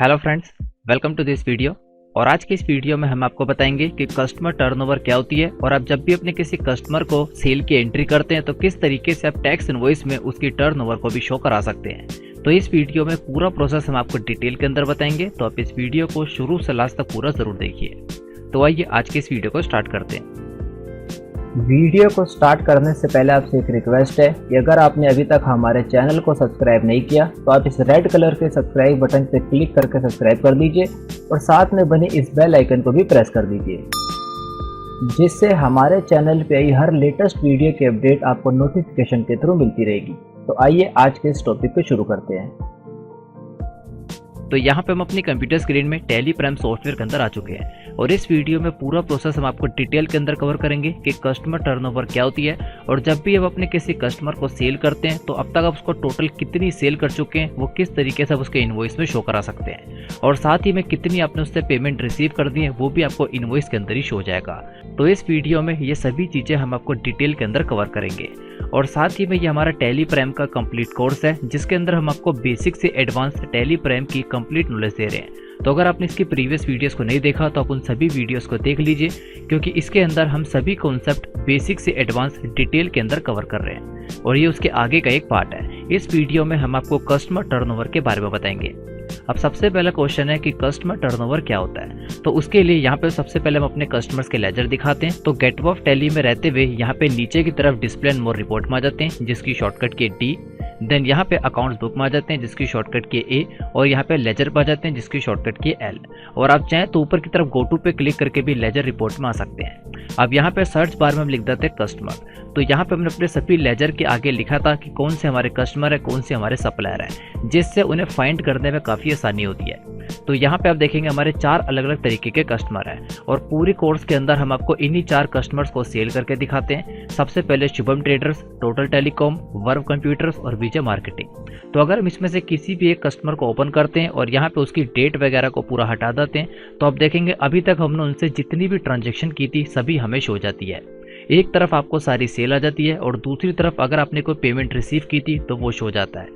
Hello friends, welcome to this video. और आज की इस वीडियो में हम आपको बताएंगे कि कस्टमर टर्नओवर क्या होती है और आप जब भी अपने किसी कस्टमर को सेल की एंट्री करते हैं तो किस तरीके से आप टैक्स इनवॉइस में उसकी टर्नओवर को भी शो करा सकते हैं। तो इस वीडियो में पूरा प्रोसेस हम आपको डिटेल के अंदर बताएंगे, तो आप इस वीडियो को शुरू से लास्ट तक पूरा जरूर देखिए। तो आइए आज के इस वीडियो को स्टार्ट करते हैं। वीडियो को स्टार्ट करने से पहले आपसे एक रिक्वेस्ट है कि अगर आपने अभी तक हमारे चैनल को सब्सक्राइब नहीं किया तो आप इस रेड कलर के सब्सक्राइब बटन पर क्लिक करके सब्सक्राइब कर दीजिए और साथ में बने इस बेल आइकन को भी प्रेस कर दीजिए, जिससे हमारे चैनल पे आई हर लेटेस्ट वीडियो की अपडेट आपको नोटिफिकेशन के थ्रू मिलती रहेगी। तो आइए आज के इस टॉपिक को शुरू करते हैं। तो यहाँ पे हम अपनी कंप्यूटर स्क्रीन में टैली प्राइम सॉफ्टवेयर के अंदर आ चुके हैं और इस वीडियो में पूरा प्रोसेस हम आपको डिटेल के अंदर कवर करेंगे कि कस्टमर टर्नओवर क्या होती है और जब भी आप अपने किसी कस्टमर को सेल करते हैं तो अब तक आप उसको टोटल कितनी सेल कर चुके हैं, वो किस तरीके से आप उसके इनवॉइस में शो करा सकते हैं और साथ ही में कितनी आपने उससे पेमेंट रिसीव कर दी है वो भी आपको इनवॉइस के अंदर ही शो हो जाएगा। तो इस वीडियो में ये सभी चीज़ें हम आपको डिटेल के अंदर कवर करेंगे और साथ ही में ये हमारा टैली प्राइम का कंप्लीट कोर्स है जिसके अंदर हम आपको बेसिक से एडवांस टैली प्राइम की कंप्लीट नॉलेज दे रहे हैं। तो अगर आपने इसकी प्रीवियस वीडियोस को नहीं देखा तो आप उन सभी वीडियोस को देख लीजिए, क्योंकि इसके अंदर हम सभी कॉन्सेप्ट बेसिक से एडवांस डिटेल के अंदर कवर कर रहे हैं और ये उसके आगे का एक पार्ट है। इस वीडियो में हम आपको कस्टमर टर्नओवर के बारे में बताएंगे। अब सबसे पहला क्वेश्चन है कि कस्टमर टर्नओवर क्या होता है। तो उसके लिए यहाँ पे सबसे पहले हम अपने कस्टमर्स के लेजर दिखाते हैं। तो गेट ऑफ टैली में रहते हुए यहाँ पे नीचे की तरफ डिस्प्ले एंड मोर रिपोर्ट में आ जाते हैं जिसकी शॉर्टकट की डी। देन यहाँ पे अकाउंट्स बुक में आ जाते हैं जिसकी शॉर्टकट की ए और यहाँ पे लेजर पे आ जाते हैं जिसकी शॉर्टकट की एल। और आप चाहें तो ऊपर की तरफ गो टू पे क्लिक करके भी लेजर रिपोर्ट में आ सकते हैं। अब यहाँ पे सर्च बार में हम लिख देते हैं कस्टमर। तो यहाँ पे हमने अपने सभी लेजर के आगे लिखा था कि कौन से हमारे कस्टमर है, कौन से हमारे सप्लायर है, जिससे उन्हें फाइंड करने में काफ़ी आसानी होती है। तो यहाँ पे आप देखेंगे हमारे 4 अलग अलग तरीके के कस्टमर हैं और पूरी कोर्स के अंदर हम आपको इन्हीं 4 कस्टमर्स को सेल करके दिखाते हैं। सबसे पहले Shubham traders, total telecom, verve computers और विजय मार्केटिंग। तो अगर हम इसमें से किसी भी एक कस्टमर को ओपन करते हैं और यहाँ पे उसकी डेट वगैरह को पूरा हटा देते हैं तो आप देखेंगे अभी तक हमने उनसे जितनी भी ट्रांजेक्शन की थी सभी हमें शो हो जाती है। एक तरफ आपको सारी सेल आ जाती है और दूसरी तरफ अगर आपने कोई पेमेंट रिसीव की थी तो वो शो हो जाता है।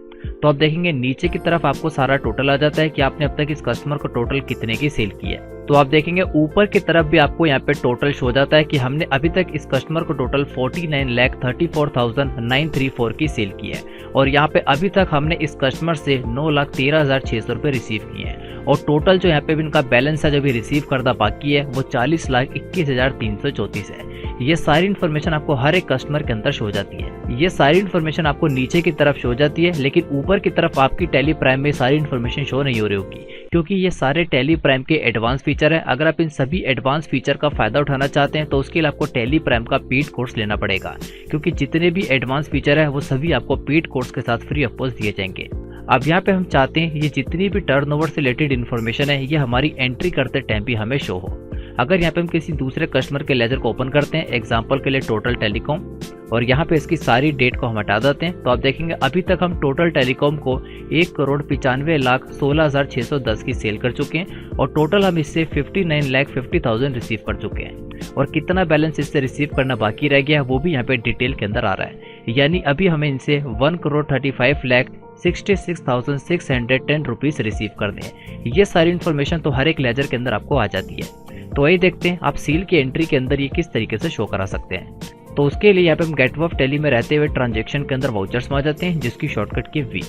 तो आप देखेंगे नीचे की तरफ आपको सारा टोटल आ जाता है कि आपने अब तक इस कस्टमर को टोटल कितने की सेल की है। तो आप देखेंगे ऊपर की तरफ भी आपको यहाँ पे टोटल शो जाता है कि हमने अभी तक इस कस्टमर को टोटल 49,34,934 की सेल की है और यहाँ पे अभी तक हमने इस कस्टमर से 9,13,600 रुपये रिसीव किए हैं और टोटल जो यहाँ पे भी इनका बैलेंस है जो भी रिसीव करना बाकी है वो 40,21,334 है। ये सारी इन्फॉर्मेशन आपको हर एक कस्टमर के अंदर शो हो जाती है। ये सारी इन्फॉर्मेशन आपको नीचे की तरफ शो हो जाती है, लेकिन ऊपर की तरफ आपकी टैली प्राइम में सारी इन्फॉर्मेशन शो नहीं हो रही होगी, क्योंकि ये सारे टैली प्राइम के एडवांस फीचर है। अगर आप इन सभी एडवांस फीचर का फायदा उठाना चाहते हैं तो उसके लिए आपको टैली प्राइम का पेड कोर्स लेना पड़ेगा, क्योंकि जितने भी एडवांस फीचर है वो सभी आपको पेड कोर्स के साथ फ्री ऑफ कॉस्ट दिए जाएंगे। अब यहाँ पे हम चाहते हैं ये जितनी भी टर्नओवर से रिलेटेड इन्फॉर्मेशन है ये हमारी एंट्री करते टाइम भी हमें शो हो। अगर यहाँ पे हम किसी दूसरे कस्टमर के लेजर को ओपन करते हैं, एग्जांपल के लिए टोटल टेलीकॉम, और यहाँ पे इसकी सारी डेट को हम हटा देते हैं तो आप देखेंगे अभी तक हम टोटल टेलीकॉम को 1,95,16,610 की सेल कर चुके हैं और टोटल हम इससे 59,50,000 रिसीव कर चुके हैं और कितना बैलेंस इससे रिसीव करना बाकी रह गया वो भी यहाँ पे डिटेल के अंदर आ रहा है। यानी अभी हमें इनसे 1,35,66,610 रुपीज़ रिसीव कर दें। ये सारी इन्फॉर्मेशन तो हर एक लेजर के अंदर आपको आ जाती है। तो वही देखते हैं आप सेल की एंट्री के अंदर ये किस तरीके से शो करा सकते हैं। तो उसके लिए यहाँ पे हम गेट ऑफ टैली में रहते हुए ट्रांजैक्शन के अंदर वाउचर्स में आ जाते हैं जिसकी शॉर्टकट की वी।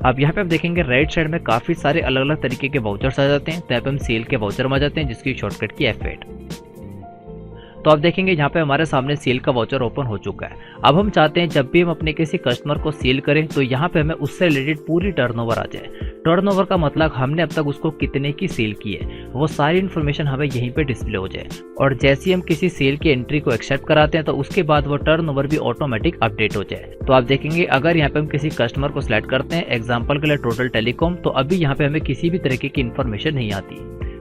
अब यहाँ पे आप देखेंगे राइट साइड में काफ़ी सारे अलग अलग तरीके के वाउचर्स आ जाते हैं। तो यहाँ पे हम सेल के वाउचर में आ जाते हैं जिसकी शॉर्टकट की F8। तो आप देखेंगे यहाँ पे हमारे सामने सेल का वाउचर ओपन हो चुका है। अब हम चाहते हैं जब भी हम अपने किसी कस्टमर को सेल करें तो यहाँ पे हमें उससे रिलेटेड पूरी टर्नओवर आ जाए। टर्नओवर का मतलब हमने अब तक उसको कितने की सेल की है वो सारी इन्फॉर्मेशन हमें यहीं पे डिस्प्ले हो जाए और जैसे ही हम किसी सेल की एंट्री को एक्सेप्ट कराते हैं तो उसके बाद वो टर्नओवर भी ऑटोमेटिक अपडेट हो जाए। तो आप देखेंगे अगर यहाँ पे हम किसी कस्टमर को सिलेक्ट करते हैं, एग्जाम्पल के लिए टोटल टेलीकॉम, तो अभी यहाँ पे हमें किसी भी तरीके की इन्फॉर्मेशन नहीं आती।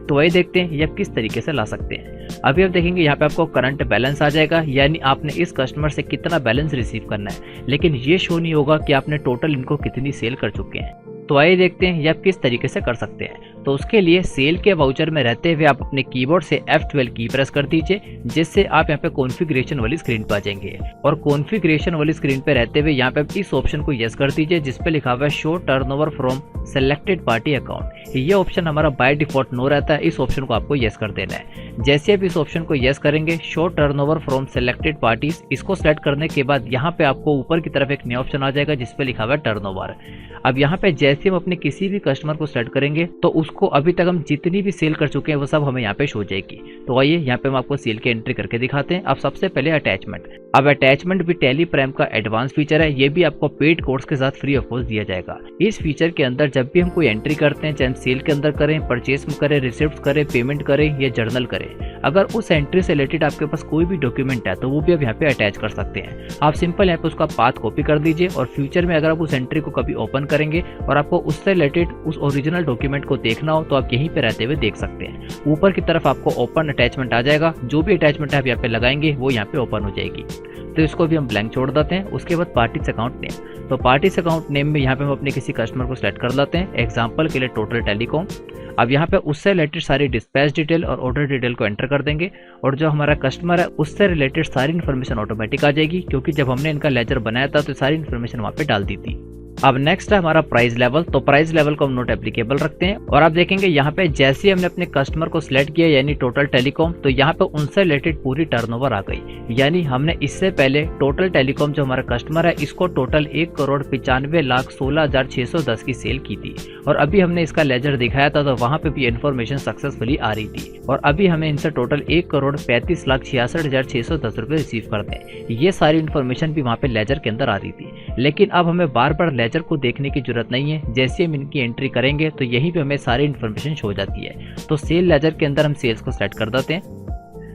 तो वही देखते हैं ये आप किस तरीके से ला सकते हैं। अभी आप देखेंगे यहाँ पे आपको करंट बैलेंस आ जाएगा, यानी आपने इस कस्टमर से कितना बैलेंस रिसीव करना है, लेकिन ये शो नहीं होगा कि आपने टोटल इनको कितनी सेल कर चुके हैं। तो आइए देखते हैं ये आप किस तरीके से कर सकते हैं। तो उसके लिए सेल के वाउचर में रहते हुए आप अपने कीबोर्ड से F12 की प्रेस कर दीजिए, जिससे आप यहाँ पे कॉन्फ़िगरेशन वाली स्क्रीन पर आ जाएंगे। और कॉन्फ़िगरेशन वाली स्क्रीन पे रहते हुए यहाँ पे आप इस ऑप्शन को यस कर दीजिए जिस पे लिखा हुआ है show turnover from selected party account. ये ऑप्शन हमारा बाय डिफॉल्ट नो रहता है, इस ऑप्शन को आपको यस कर देना है। जैसे आप इस ऑप्शन को यस करेंगे show turnover from selected parties, इसको सेलेक्ट करने के बाद यहाँ पे आपको ऊपर की तरफ एक नया ऑप्शन आ जाएगा जिस पे लिखा हुआ है टर्नओवर। अब यहाँ पे जैसे हम अपने किसी भी कस्टमर को सेलेक्ट करेंगे तो उसको अभी तक हम जितनी भी सेल कर चुके हैं वो सब हमें यहाँ पे शो जाएगी। तो आइए यहाँ पे हम आपको सेल की एंट्री करके दिखाते हैं। अब सबसे पहले अटैचमेंट। अब अटैचमेंट भी टैली प्राइम का एडवांस फीचर है, ये भी आपको पेड कोर्स के साथ फ्री ऑफ कॉस्ट दिया जाएगा। इस फीचर के अंदर जब भी हम कोई एंट्री करते हैं, चाहे हम सेल के अंदर करें, परचेस में करें, रिसिप्ट करें, पेमेंट करें या जर्नल करें, अगर उस एंट्री से रिलेटेड आपके पास कोई भी डॉक्यूमेंट है तो वो भी आप यहाँ पे अटैच कर सकते हैं। आप सिंपल यहाँ पे उसका पाथ कॉपी कर दीजिए और फ्यूचर में अगर आप उस एंट्री को कभी ओपन करेंगे और आपको उससे रिलेटेड उस ओरिजिनल डॉक्यूमेंट को देखना हो तो आप यहीं पे रहते हुए देख सकते हैं। ऊपर की तरफ आपको ओपन अटैचमेंट आ जाएगा, जो भी अटैचमेंट आप यहाँ पे लगाएंगे वो यहाँ पे ओपन हो जाएगी। तो इसको भी हम ब्लैंक छोड़ देते हैं। उसके बाद पार्टीज अकाउंट नेम। तो पार्टीज अकाउंट नेम में यहाँ पे हम अपने किसी कस्टमर को सेलेक्ट कर लेते हैं, एग्जांपल के लिए टोटल टेलीकॉम। अब यहाँ पे उससे रिलेटेड सारी डिस्पैच डिटेल और ऑर्डर डिटेल को एंटर कर देंगे और जो हमारा कस्टमर है उससे रिलेटेड सारी इन्फॉर्मेशन ऑटोमेटिक आ जाएगी, क्योंकि जब हमने इनका लेजर बनाया था तो सारी इन्फॉर्मेशन वहाँ पे डाल दी थी। अब नेक्स्ट है हमारा प्राइस लेवल। तो प्राइस लेवल को हम नॉट एप्लीकेबल रखते हैं और आप देखेंगे यहाँ पे जैसे ही हमने अपने कस्टमर को सिलेक्ट किया यानी टोटल टेलीकॉम, तो यहाँ पे उनसे रिलेटेड पूरी टर्नओवर आ गई। यानी हमने इससे पहले टोटल टेलीकॉम जो हमारा कस्टमर है इसको टोटल 1,95,16,610 की सेल की थी और अभी हमने इसका लेजर दिखाया था तो वहाँ पे भी इन्फॉर्मेशन सक्सेसफुली आ रही थी और अभी हमें इनसे टोटल 1,35,66,610 रुपये रिसीव करते हैं। ये सारी इन्फॉर्मेशन भी वहाँ पे लेजर के अंदर आ रही थी, लेकिन अब हमें बार बार लेजर को देखने की जरूरत नहीं है। जैसे हम इनकी एंट्री करेंगे तो यहीं पे हमें सारी इन्फॉर्मेशन शो हो जाती है। तो सेल लेजर के अंदर हम सेल्स को सेलेक्ट कर देते हैं।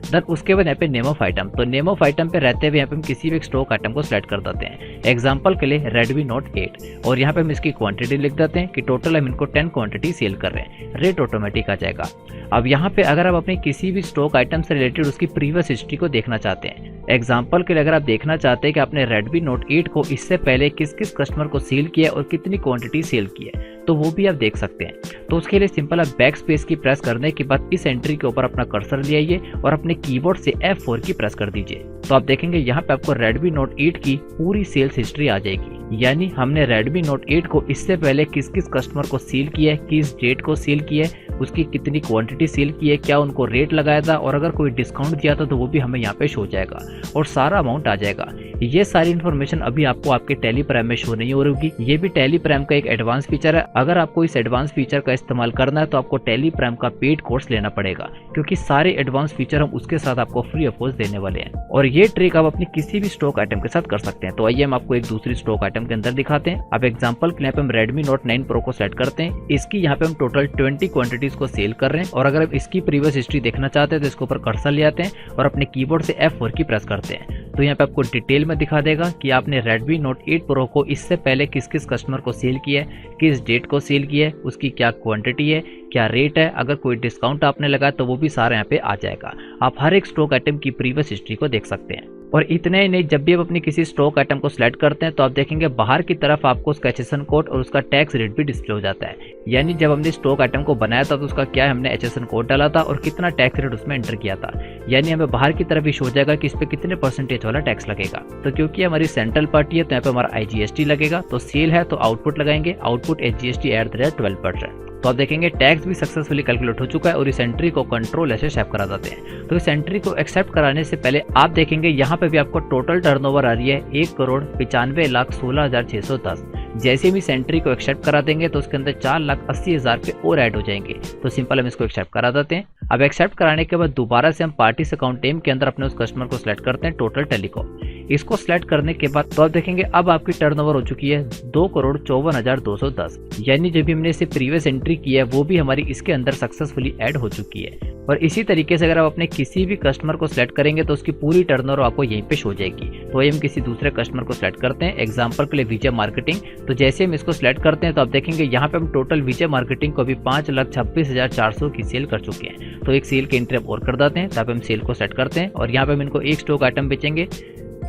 देन उसके बाद यहाँ पे नेम ऑफ आइटम। तो नेम ऑफ आइटम पे रहते हुए यहाँ पे हम किसी भी एक स्टॉक आइटम को सिलेक्ट कर देते हैं, एग्जांपल के लिए Redmi Note 8 और यहाँ पे हम इसकी क्वांटिटी लिख देते हैं कि टोटल हम इनको 10 क्वांटिटी सेल कर रहे हैं। रेट ऑटोमेटिक आ जाएगा। अब यहाँ पे अगर आप अपने किसी भी स्टॉक आइटम से रिलेटेड उसकी प्रीवियस हिस्ट्री को देखना चाहते हैं, एग्जांपल के लिए अगर आप देखना चाहते हैं कि आपने Redmi Note 8 को इससे पहले किस किस कस्टमर को सेल किया और कितनी क्वांटिटी सेल की है, तो वो भी आप देख सकते हैं। तो उसके लिए सिंपल आप बैक स्पेस की प्रेस करने के बाद इस एंट्री के ऊपर अपना कर्सर ले आइए और अपने कीबोर्ड से F4 की प्रेस कर दीजिए। तो आप देखेंगे यहाँ पे आपको Redmi Note 8 की पूरी सेल्स हिस्ट्री आ जाएगी। यानी हमने Redmi Note 8 को इससे पहले किस किस कस्टमर को सेल किया है, किस डेट को सेल किया है, उसकी कितनी क्वांटिटी सेल की है, क्या उनको रेट लगाया था और अगर कोई डिस्काउंट दिया था तो वो भी हमें यहाँ पे शो जाएगा और सारा अमाउंट आ जाएगा। ये सारी इन्फॉर्मेशन अभी आपको आपके टैली प्राइम में शो नहीं हो रही होगी। ये भी टैली प्राइम का एक एडवांस फीचर है। अगर आपको इस एडवांस फीचर का इस्तेमाल करना है तो आपको टैली प्राइम का पेड कोर्स लेना पड़ेगा, क्योंकि सारे एडवांस फीचर हम उसके साथ आपको फ्री ऑफ कॉस्ट देने वाले हैं और ये ट्रिक आप अपनी किसी भी स्टॉक आइटम के साथ कर सकते हैं। तो आइए हम आपको एक दूसरी स्टॉक आइटम के अंदर दिखाते हैं। अब एग्जांपल के लिए हम Redmi Note 9 Pro को सेलेक्ट करते हैं। इसकी यहाँ पे हम टोटल 20 क्वांटिटीज को सेल कर रहे हैं और अगर आप इसकी प्रीवियस हिस्ट्री देखना चाहते हैं तो इसके ऊपर कर्सर ले आते हैं और अपने कीबोर्ड से F4 की प्रेस करते हैं। तो यहाँ पे आपको डिटेल में दिखा देगा कि आपने Redmi Note 8 Pro को इससे पहले किस किस कस्टमर को सेल किया है, किस डेट को सेल किया है, उसकी क्या क्वांटिटी है, क्या रेट है, अगर कोई डिस्काउंट आपने लगाया तो वो भी सारा यहाँ पे आ जाएगा। आप हर एक स्टॉक आइटम की प्रीवियस हिस्ट्री को देख सकते हैं। और इतने ही नहीं, जब भी आप अपनी किसी स्टॉक आइटम को सिलेक्ट करते हैं तो आप देखेंगे बाहर की तरफ आपको उसका HSN कोड और उसका टैक्स रेट भी डिस्प्ले हो जाता है। यानी जब हमने स्टॉक आइटम को बनाया था तो उसका क्या है, हमने HSN कोड डाला था और कितना टैक्स रेट उसमें एंटर किया था। यानी हमें बाहर की तरफ भी शो जाएगा कि इस पे कितने परसेंटेज वाला टैक्स लगेगा। तो क्योंकि हमारी सेंट्रल पार्टी है तो यहाँ पे हमारा IGST लगेगा। तो सेल है तो आउटपुट लगाएंगे, आउटपुट HGST@12%। तो आप देखेंगे टैक्स भी सक्सेसफुली कैलकुलेट हो चुका है और इस एंट्री को कंट्रोल ऐसे शेप करा देते हैं। तो इस एंट्री को एक्सेप्ट कराने से पहले आप देखेंगे यहाँ पे भी आपको टोटल टर्नओवर आ रही है 1,95,16,610। जैसे हम इस एंट्री को एक्सेप्ट करा देंगे तो उसके अंदर 4,80,000 पे और ऐड हो जाएंगे। तो सिंपल हम इसको एक्सेप्ट करा देते हैं। अब एक्सेप्ट कराने के बाद दोबारा से हम पार्टीज अकाउंट नेम के अंदर अपने उस कस्टमर को सिलेक्ट करते हैं, टोटल टेलीकॉम। इसको सिलेक्ट करने के बाद तो आप देखेंगे अब आपकी टर्नओवर हो चुकी है 2,54,210। यानी जो भी हमने इसे प्रीवियस एंट्री की है वो भी हमारी इसके अंदर सक्सेसफुली ऐड हो चुकी है। और इसी तरीके से अगर आप अपने किसी भी कस्टमर को सिलेक्ट करेंगे तो उसकी पूरी टर्नओवर आपको यहीं पे शो जाएगी। तो हम किसी दूसरे कस्टमर को सिलेक्ट करते हैं, एग्जांपल के लिए विजय मार्केटिंग। तो जैसे हम इसको सिलेक्ट करते हैं तो आप देखेंगे यहाँ पे हम टोटल विजय मार्केटिंग को भी 5,26,400 की सेल कर चुके हैं। तो एक सेल की एंट्री आप और कर देते हैं, तब हम सेल को सेट करते हैं और यहाँ पे हम इनको एक स्टॉक आइटम बेचेंगे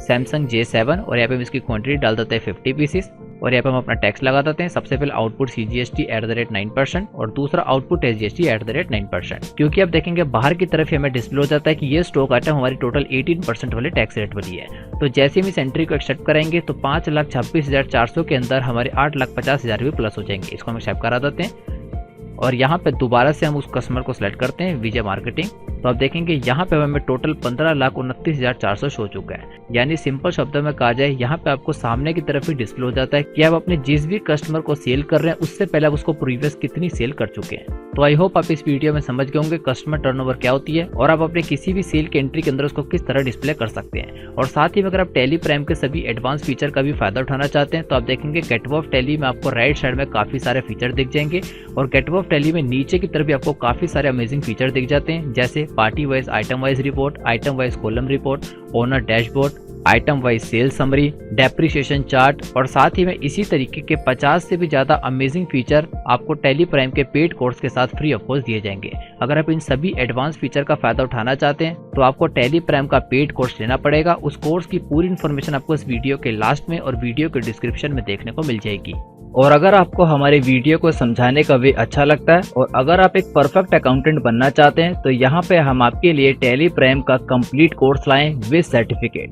Samsung J7 और यहाँ पे हम इसकी क्वांटिटी डाल देते हैं 50 पीसेस। और यहाँ पे हम अपना टैक्स लगा देते हैं। सबसे पहले आउटपुट CGST @9% और दूसरा आउटपुट SGST @9%। क्योंकि आप देखेंगे बाहर की तरफ हमें डिस्प्ले हो जाता है कि ये स्टॉक आइटम हमारी टोटल 18% वाले टैक्स रेट वाली है। तो जैसे हम इस एंट्री को एक्सेप्ट करेंगे तो 5,26,400 के अंदर हमारे 8,50,000 भी प्लस हो जाएंगे। इसको हम एक्सेप्ट करा देते हैं और यहाँ पे दोबारा से हम उस कस्टमर को सिलेक्ट करते हैं विजय मार्केटिंग। तो आप देखेंगे यहाँ पे हमें टोटल 15,29,400 शो चुका है। यानी सिंपल शब्दों में कहा जाए यहाँ पे आपको सामने की तरफ ही डिस्प्ले हो जाता है कि आप अपने जिस भी कस्टमर को सेल कर रहे हैं उससे पहले आप उसको प्रीवियस कितनी सेल कर चुके हैं। तो आई होप आप इस वीडियो में समझ गए होंगे कस्टमर टर्नओवर क्या होती है और आप अपने किसी भी सेल के एंट्री के अंदर उसको किस तरह डिस्प्ले कर सकते हैं। और साथ ही अगर आप टैली प्राइम के सभी एडवांस फीचर का भी फायदा उठाना चाहते हैं तो आप देखेंगे गेटवे ऑफ टैली में आपको राइट साइड में काफी सारे फीचर दिख जाएंगे और गेटवे ऑफ टैली में नीचे की तरफ भी आपको काफी सारे अमेजिंग फीचर दिख जाते हैं, जैसे party wise item wise report, item wise column report, owner dashboard, item wise sale summary, depreciation chart और साथ ही में इसी तरीके के 50 से भी ज्यादा अमेजिंग फीचर आपको टैली प्राइम के पेड कोर्स के साथ फ्री ऑफ कॉस्ट दिए जाएंगे। अगर आप इन सभी एडवांस फीचर का फायदा उठाना चाहते हैं तो आपको टैली प्राइम का पेड कोर्स लेना पड़ेगा। उस कोर्स की पूरी इन्फॉर्मेशन आपको इस वीडियो के लास्ट में और वीडियो के डिस्क्रिप्शन में देखने को मिल जाएगी। और अगर आपको हमारे वीडियो को समझाने का वे अच्छा लगता है और अगर आप एक परफेक्ट अकाउंटेंट बनना चाहते हैं तो यहाँ पे हम आपके लिए टैली प्राइम का कंप्लीट कोर्स लाएं विद सर्टिफिकेट।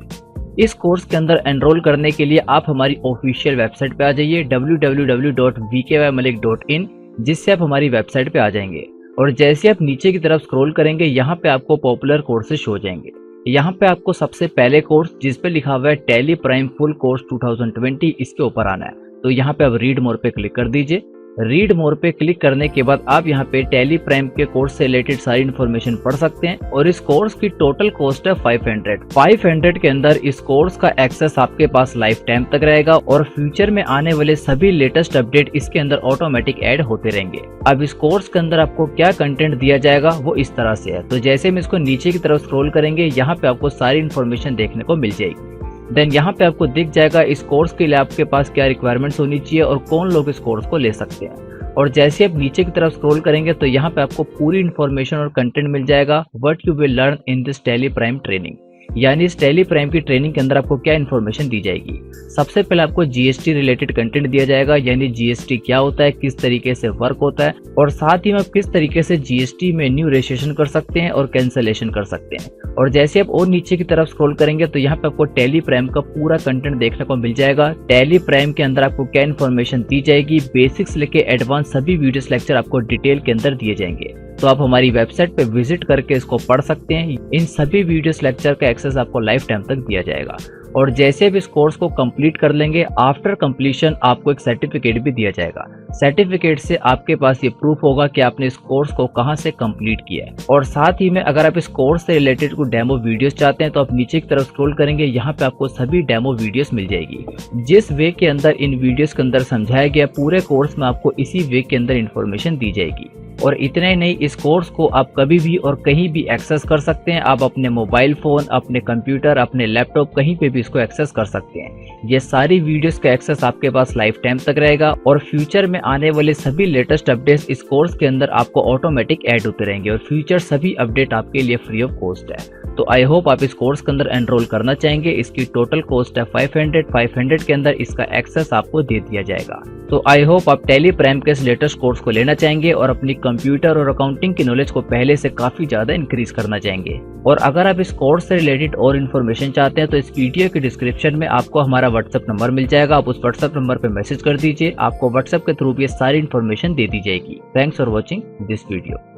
इस कोर्स के अंदर एनरोल करने के लिए आप हमारी ऑफिशियल वेबसाइट पे आ जाइए www.vkymalik.in, जिससे आप हमारी वेबसाइट पे आ जाएंगे। और जैसे आप नीचे की तरफ स्क्रॉल करेंगे यहाँ पे आपको पॉपुलर कोर्सेज हो जाएंगे। यहाँ पे आपको सबसे पहले कोर्स जिस पे लिखा हुआ है टैली प्राइम फुल कोर्स 2020, इसके ऊपर आना है। तो यहाँ पे आप रीड मोर पे क्लिक कर दीजिए। रीड मोर पे क्लिक करने के बाद आप यहाँ पे टैली प्राइम के कोर्स से रिलेटेड सारी इन्फॉर्मेशन पढ़ सकते हैं। और इस कोर्स की टोटल कॉस्ट है 500 के अंदर इस कोर्स का एक्सेस आपके पास लाइफ टाइम तक रहेगा और फ्यूचर में आने वाले सभी लेटेस्ट अपडेट इसके अंदर ऑटोमेटिक ऐड होते रहेंगे। अब इस कोर्स के अंदर आपको क्या कंटेंट दिया जाएगा वो इस तरह से है। तो जैसे हम इसको नीचे की तरफ स्क्रॉल करेंगे यहाँ पे आपको सारी इन्फॉर्मेशन देखने को मिल जाएगी। देन यहाँ पे आपको दिख जाएगा इस कोर्स के लिए आपके पास क्या रिक्वायरमेंट्स होनी चाहिए और कौन लोग इस कोर्स को ले सकते हैं। और जैसे आप नीचे की तरफ स्क्रॉल करेंगे तो यहाँ पे आपको पूरी इन्फॉर्मेशन और कंटेंट मिल जाएगा what you will learn in this tally prime training. यानी इस टैली प्राइम की ट्रेनिंग के अंदर आपको क्या इन्फॉर्मेशन दी जाएगी। सबसे पहले आपको GST रिलेटेड कंटेंट दिया जाएगा, यानी GST क्या होता है, किस तरीके से वर्क होता है और साथ ही में आप किस तरीके से GST में न्यू रजिस्ट्रेशन कर सकते हैं और कैंसलेशन कर सकते हैं। और जैसे आप और नीचे की तरफ स्क्रॉल करेंगे तो यहाँ पे आपको टैली प्राइम का पूरा कंटेंट देखने को मिल जाएगा। टैली प्राइम के अंदर आपको क्या इन्फॉर्मेशन दी जाएगी, बेसिक्स लेके एडवांस सभी वीडियोस लेक्चर आपको डिटेल के अंदर दिए जाएंगे। तो आप हमारी वेबसाइट पे विजिट करके इसको पढ़ सकते हैं। इन सभी वीडियोस लेक्चर का एक्सेस आपको लाइफ टाइम तक दिया जाएगा। और जैसे आप इस कोर्स को कंप्लीट कर लेंगे आफ्टर कंप्लीशन आपको एक सर्टिफिकेट भी दिया जाएगा। सर्टिफिकेट से आपके पास ये प्रूफ होगा कि आपने इस कोर्स को कहां से कंप्लीट किया है। और साथ ही में अगर आप इस कोर्स से रिलेटेड कोई डेमो वीडियोस चाहते हैं तो आप नीचे की तरफ स्क्रॉल करेंगे, यहाँ पे आपको सभी डेमो वीडियोस मिल जाएगी। जिस वे के अंदर इन वीडियोस के अंदर समझाया गया पूरे कोर्स में आपको इसी वे के अंदर इन्फॉर्मेशन दी जाएगी। और इतना ही नहीं, इस कोर्स को आप कभी भी और कहीं भी एक्सेस कर सकते हैं। आप अपने मोबाइल फोन, अपने कंप्यूटर, अपने लैपटॉप कहीं पे भी इसको एक्सेस कर सकते हैं। ये सारी वीडियोस का एक्सेस आपके पास लाइफ टाइम तक रहेगा और फ्यूचर में आने वाले सभी लेटेस्ट अपडेट्स इस कोर्स के अंदर आपको ऑटोमेटिक ऐड होते रहेंगे और फ्यूचर सभी अपडेट आपके लिए फ्री ऑफ कॉस्ट है। तो आई होप आप इस कोर्स के अंदर एनरोल करना चाहेंगे। इसकी टोटल कॉस्ट है 500 के अंदर इसका एक्सेस आपको दे दिया जाएगा। तो आई होप आप टैली प्राइम के इस लेटेस्ट कोर्स को लेना चाहेंगे और अपनी कंप्यूटर और अकाउंटिंग की नॉलेज को पहले से काफी ज्यादा इंक्रीज करना चाहेंगे। और अगर आप इस कोर्स से रिलेटेड और इन्फॉर्मेशन चाहते हैं तो इस वीडियो के डिस्क्रिप्शन में आपको हमारा व्हाट्सएप नंबर मिल जाएगा। आप उस व्हाट्सएप नंबर पे मैसेज कर दीजिए, आपको व्हाट्सएप के थ्रू भी सारी इन्फॉर्मेशन दे दी जाएगी। Thanks for watching this video.